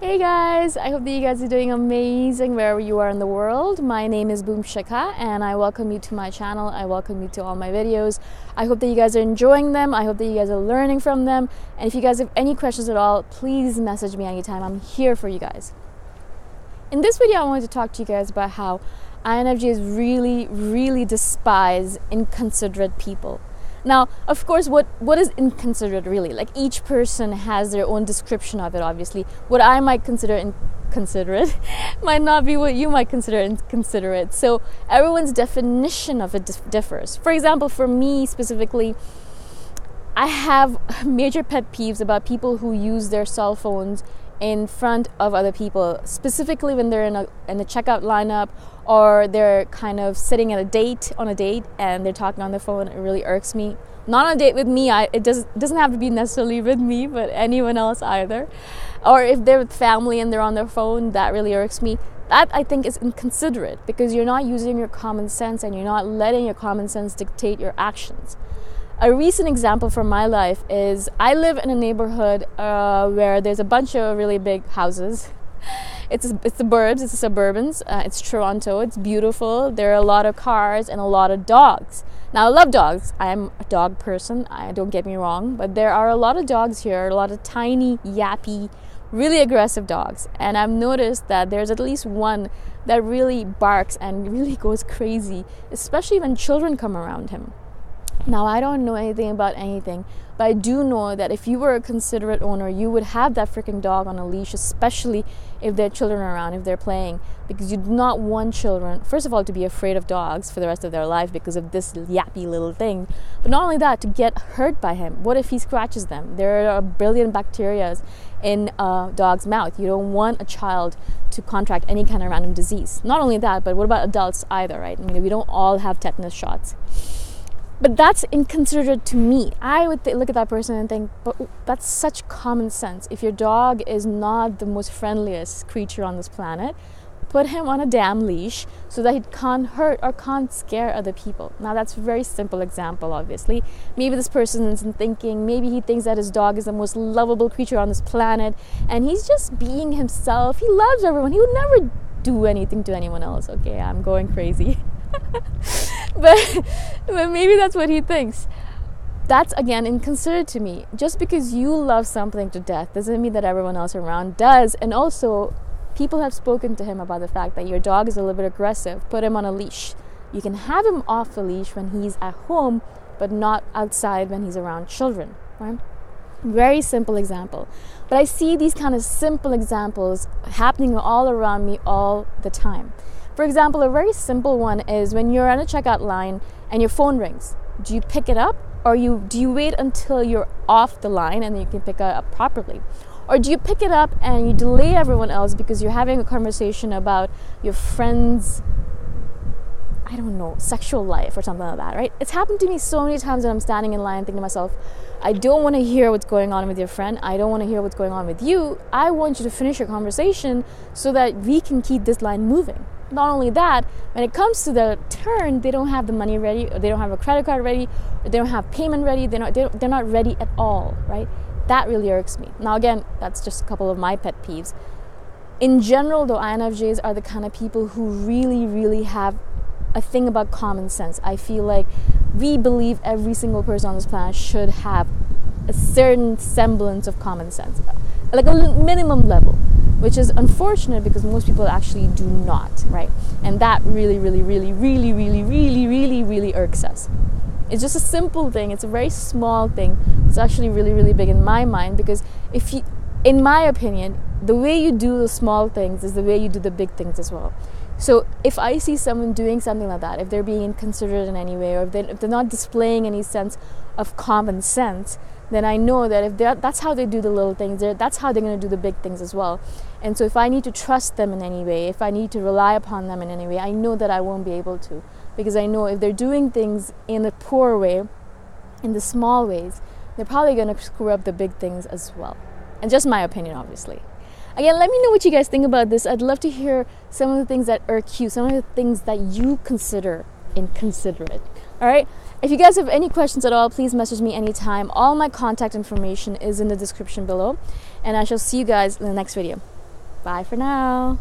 Hey guys, I hope that you guys are doing amazing wherever you are in the world. My name is Shikha and I welcome you to my channel. I welcome you to all my videos. I hope that you guys are enjoying them. I hope that you guys are learning from them. And if you guys have any questions at all, please message me anytime. I'm here for you guys. In this video, I wanted to talk to you guys about how INFJs really despise inconsiderate people. Now, of course, what is inconsiderate really? Like, each person has their own description of it, obviously. What I might consider inconsiderate might not be what you might consider inconsiderate. So everyone's definition of it differs. For example, for me specifically, I have major pet peeves about people who use their cell phones in front of other people, specifically when they're in a checkout lineup or they're kind of sitting on a date and they're talking on the phone. It really irks me. Not on a date with me. It doesn't have to be necessarily with me, but anyone else either. Or if they're with family and they're on their phone, that really irks me. That, I think, is inconsiderate because you're not using your common sense and you're not letting your common sense dictate your actions. A recent example from my life is I live in a neighborhood where there's a bunch of really big houses. It's the burbs, it's the suburbans, it's Toronto, it's beautiful. There are a lot of cars and a lot of dogs. Now, I love dogs. I am a dog person, don't get me wrong, but there are a lot of dogs here, a lot of tiny, yappy, really aggressive dogs. And I've noticed that there's at least one that really barks and really goes crazy, especially when children come around him. Now, I don't know anything about anything, but I do know that if you were a considerate owner, you would have that freaking dog on a leash, especially if there are children around, if they're playing, because you do not want children, first of all, to be afraid of dogs for the rest of their life because of this yappy little thing, but not only that, to get hurt by him. What if he scratches them? There are a billion bacteria in a dog's mouth. You don't want a child to contract any kind of random disease. Not only that, but what about adults either, right? I mean, we don't all have tetanus shots. But that's inconsiderate to me. I would look at that person and think, but that's such common sense. If your dog is not the most friendliest creature on this planet, put him on a damn leash so that he can't hurt or can't scare other people. Now, that's a very simple example, obviously. Maybe this person isn't thinking, maybe he thinks that his dog is the most lovable creature on this planet, and he's just being himself. He loves everyone. He would never do anything to anyone else. Okay, I'm going crazy. but maybe that's what he thinks. That's, again, inconsiderate to me. Just because you love something to death doesn't mean that everyone else around does. And also, people have spoken to him about the fact that your dog is a little bit aggressive. Put him on a leash. You can have him off the leash when he's at home, but not outside when he's around children, right? Very simple example. But I see these kind of simple examples happening all around me all the time. For example, a very simple one is when you're on a checkout line and your phone rings. Do you pick it up, or do you wait until you're off the line and then you can pick it up properly? Or do you pick it up and you delay everyone else because you're having a conversation about your friend's, I don't know, sexual life or something like that, right? It's happened to me so many times that I'm standing in line thinking to myself, I don't want to hear what's going on with your friend. I don't want to hear what's going on with you. I want you to finish your conversation so that we can keep this line moving. Not only that, when it comes to the turn, they don't have the money ready, or they don't have a credit card ready, or they don't have payment ready. They're not ready at all, right? That really irks me. Now, again, that's just a couple of my pet peeves. In general, though, INFJs are the kind of people who really have a thing about common sense. I feel like we believe every single person on this planet should have a certain semblance of common sense, like a minimum level, which is unfortunate because most people actually do not, right? And that really irks us. It's just a simple thing. It's a very small thing. It's actually really big in my mind, because in my opinion, the way you do the small things is the way you do the big things as well. So if I see someone doing something like that, if they're being inconsiderate in any way, or if they're not displaying any sense of common sense, then I know that if that's how they do the little things, that's how they're going to do the big things as well. And so if I need to trust them in any way, if I need to rely upon them in any way, I know that I won't be able to, because I know if they're doing things in a poor way, in the small ways, they're probably going to screw up the big things as well. And just my opinion, obviously. Again, let me know what you guys think about this. I'd love to hear some of the things that irk you, some of the things that you consider inconsiderate. All right? If you guys have any questions at all, please message me anytime. All my contact information is in the description below. And I shall see you guys in the next video. Bye for now.